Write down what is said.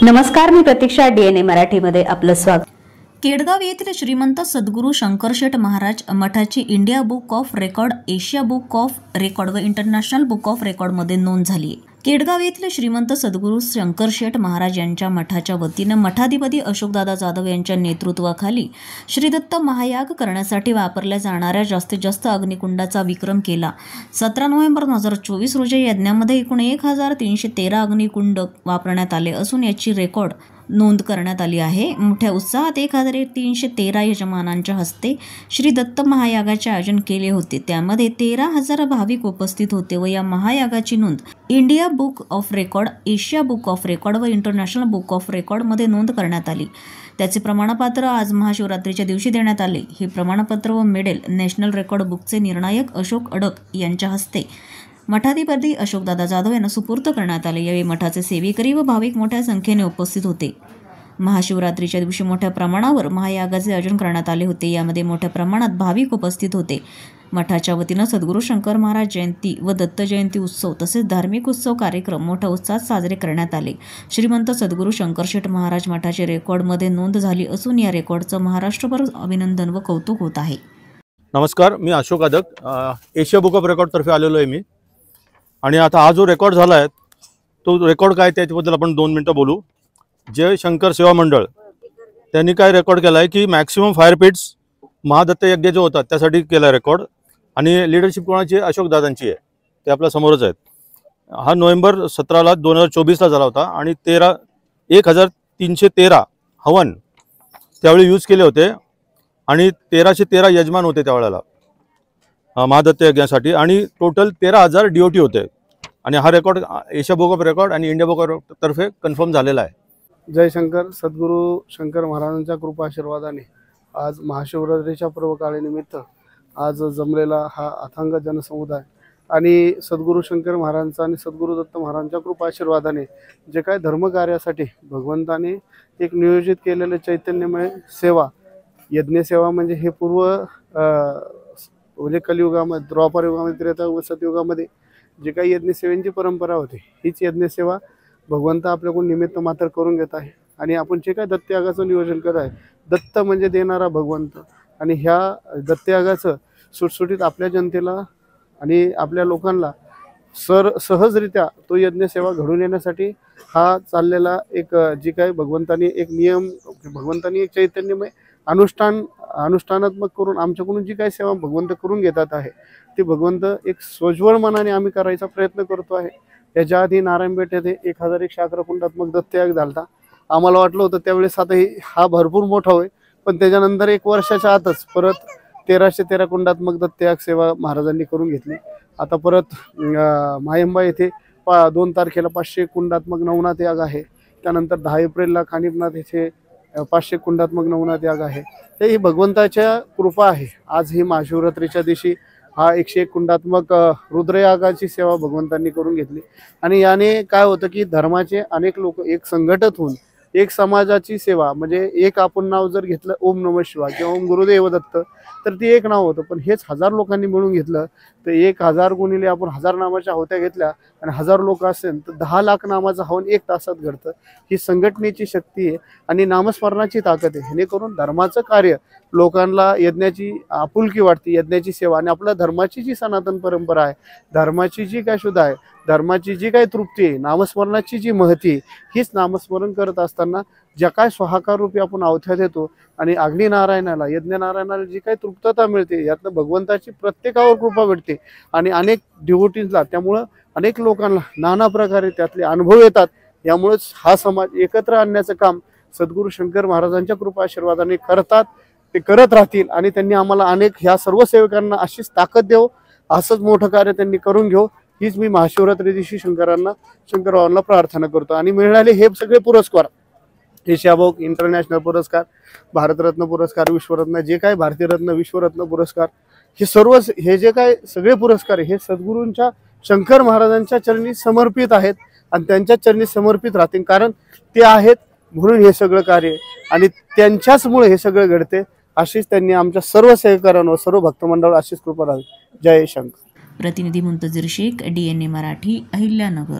नमस्कार, मी प्रतीक्षा. DNA मराठीमध्ये आपलं स्वागत. केडगाव येथील श्रीमंत सद्गुरू शंकरशेठ महाराज मठाची India book of record, Asia book of record व इंटरनॅशनल बुक ऑफ रेकॉर्डमध्ये नोंद झाली आहे. केडगाव येथील श्रीमंत सद्गुरू शंकरशेठ महाराज यांच्या मठाच्या वतीनं मठाधिपती अशोकदादा जाधव यांच्या नेतृत्वाखाली श्रीदत्त महायाग करण्यासाठी वापरल्या जाणाऱ्या जास्तीत जास्त अग्निकुंडाचा विक्रम केला. 17 नोव्हेंबर 2024 रोजी यज्ञामध्ये एकूण 1313 अग्निकुंड वापरण्यात आले असून याची रेकॉर्ड नोंद करण्यात आली आहे. मोठ्या उत्साहात 1313 यजमानांच्या हस्ते श्री दत्त महायागाचे आयोजन केले होते. त्यामध्ये 13,000 भाविक उपस्थित होते व या महायागाची नोंद India book of record, Asia book of record व इंटरनॅशनल बुक ऑफ रेकॉर्डमध्ये नोंद करण्यात आली. त्याचे प्रमाणपत्र आज महाशिवरात्रीच्या दिवशी देण्यात आले. हे प्रमाणपत्र व मेडल नॅशनल रेकॉर्ड बुकचे निर्णायक अशोक अडक यांच्या हस्ते मठाधिपती अशोकदादा जाधव यांना सुपूर्द करण्यात आले. यावेळी मठाचे सेवेकरी व भाविक मोठ्या संख्येने उपस्थित होते. महाशिवरात्रीच्या दिवशी मोठ्या प्रमाणावर महायागाचे आयोजन करण्यात आले होते. यामध्ये मोठ्या प्रमाणात भाविक उपस्थित होते. मठाच्या वतीनं सद्गुरू शंकर महाराज जयंती व दत्त जयंती उत्सव तसेच धार्मिक उत्सव कार्यक्रम मोठ्या उत्साहात साजरे करण्यात आले. श्रीमंत सद्गुरू शंकरशेठ महाराज मठाचे रेकॉर्डमध्ये नोंद झाली असून या रेकॉर्डचं महाराष्ट्रभर अभिनंदन व कौतुक होत आहे. नमस्कार, मी अशोक अदक. एशिया बुक ऑफ रेकॉर्डतर्फे आलेलो आहे मी. आणि आता हा जो रेकॉर्ड झाला आहे तो रेकॉर्ड काय त्याच्याबद्दल आपण 2 मिनटं बोलू. जय शंकर सेवा मंडळ त्यांनी काय रेकॉर्ड केला आहे की मॅक्सिमम फायर पिट्स महादत्त यज्ञ जो होता त्यासाठी केला रेकॉर्ड. आणि लिडरशिप कोणाची आहे? अशोकदादांची आहे. ते आपल्या समोरच आहेत. हा नोव्हेंबर 17 2024 झाला होता आणि 1313 हवन त्यावेळी यूज केले होते आणि 1313 यजमान होते त्यावेळेला महादत्त यज्ञासाठी आणि टोटल 13,000 DOT होते. आणि हा record Asia book of record आणि इंडिया बुक ऑफ तर्फे कन्फर्म झालेला आहे. जय शंकर. सद्गुरू शंकर महाराजांच्या कृपा आशीर्वादाने आज महाशिवरात्रीच्या पर्वकाळीनिमित्त आज जमलेला हा अथांग जनसमुदाय आणि सद्गुरू शंकर महाराजांचा आणि सद्गुरू दत्त महाराजांच्या कृपा आशीर्वादाने जे काय धर्मकार्यासाठी भगवंताने एक नियोजित केलेले चैतन्यमय सेवा, यज्ञसेवा म्हणजे हे पूर्व म्हणजे कलियुगामध्ये, द्वापर युगामध्ये, त्रेता व सतयुगामध्ये जे काही यज्ञसेवेची परंपरा होती हीच यज्ञसेवा भगवंत आपल्याकडून निमित्त मात्र करून घेत आहे. आणि आपण जे काय दत्तयागाचं नियोजन करत आहे, दत्त म्हणजे देणारा भगवंत, आणि ह्या दत्तयागाचं सुटसुटीत आपल्या जनतेला आणि आपल्या लोकांना सहजरित्या तो यज्ञसेवा घडून येण्यासाठी हा चाललेला एक जी काही भगवंतानी एक नियम, भगवंतानी एक चैतन्यमय अनुष्ठानात्मक करून आमच्याकडून जी काही सेवा भगवंत करून घेतात आहे ती भगवंत एक स्वज्वळ मनाने आम्ही करायचा प्रयत्न करतो आहे. याच्या आधी नारायणपेठ येथे 1111 कुंडात्मक दत्तयाग झाला. आम्हाला वाटलं होतं त्यावेळेस आता हा भरपूर मोठा होय, पण त्याच्यानंतर 1 वर्षाच्या आतच परत 1313 कुंडात्मक दत्तयाग सेवा महाराजांनी करून घेतली. आता परत मायंबा येथे 2 तारखेला 500 कुंडात्मक नवनाथ याग आहे. त्यानंतर 10 एप्रिलला खानिपनाथ येथे 500 कुंडात्मक नवनाथ याग आहे. तर ही भगवंताच्या कृपा आहे. आज ही महाशिवरात्रीच्या दिवशी हा 101 कुंडात्मक रुद्रयागाची सेवा भगवंतांनी करून घेतली. आणि याने काय होतं की धर्माचे अनेक लोक एक संघटित होऊन एक समाजाची सेवा, म्हणजे एक आपण नाव जर घेतलं ओम नमः शिवाय किंवा ओम गुरुदेव दत्त तर ते एक नाव होतं, पण हेच 1000 लोकांनी मिळून घेतलं तर 1000 गुणिले आपण 1000 नामाच्या होत्या घेतल्या आणि 1000 लोक असेल तर 10 लाख नामाचं हवन 1 तासात घडतं. ही संघटनेची शक्ती आहे आणि नामस्मरणाची ताकद आहे. जेणेकरून धर्माचं कार्य लोकांना यज्ञाची आपुलकी वाटते, यज्ञाची सेवा, आणि आपल्या धर्माची जी सनातन परंपरा आहे, धर्माची जी काय शुद्ध आहे, धर्माची जी काही तृप्ती आहे, नामस्मरणाची जी महती, हीच नामस्मरण करत असताना ज्या काय स्वाहाकार रूपी आपण अवथ्या देतो आणि अग्निनारायणाला, यज्ञनारायणाला जी काही तृप्तता मिळते, यातनं भगवंताची प्रत्येकावर कृपा भेटते आणि अनेक डिवोटीजला, त्यामुळं अनेक लोकांना नाना प्रकारे त्यातले अनुभव येतात. यामुळेच हा समाज एकत्र आणण्याचं काम सद्गुरू शंकर महाराजांच्या कृपा आशीर्वादाने करतात, ते करत राहतील. आणि त्यांनी आम्हाला अनेक ह्या सर्व सेवकांना अशीच ताकद देव, असंच मोठं कार्य त्यांनी करून घेऊ, हीच मी महाशिवरात्री दिवशी शंकररावांना प्रार्थना करतो. आणि मिळाले हे सगळे पुरस्कार, एशिया बुक, इंटरनॅशनल पुरस्कार, भारतरत्न पुरस्कार, विश्वरत्न, जे काय भारतीय रत्न, विश्वरत्न पुरस्कार, हे सर्व हे जे काय सगळे पुरस्कार हे सद्गुरूंच्या शंकर महाराजांच्या चरणी समर्पित आहेत आणि त्यांच्या चरणी समर्पित राहतील. कारण ते आहेत म्हणून हे सगळं कार्य आणि त्यांच्याचमुळे हे सगळं घडते. अशीच त्यांनी आमच्या सर्व सेवकांवर, सर्व भक्तमंडळ अशीच कृपा राहावी. जय शंकर. प्रतिनिधी मुंतजीर शेख, DNA मराठी, अहिल्यानगर.